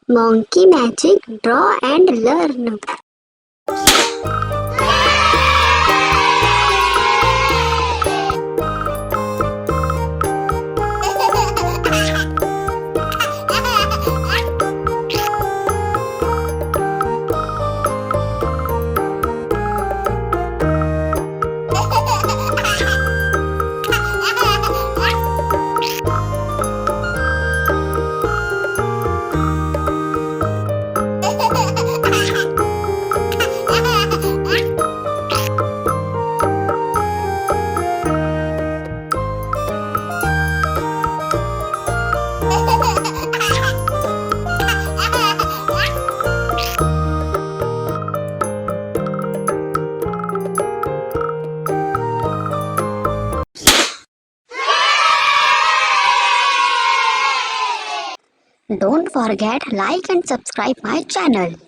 Monkey magic, draw and learn. Don't forget like and subscribe my channel.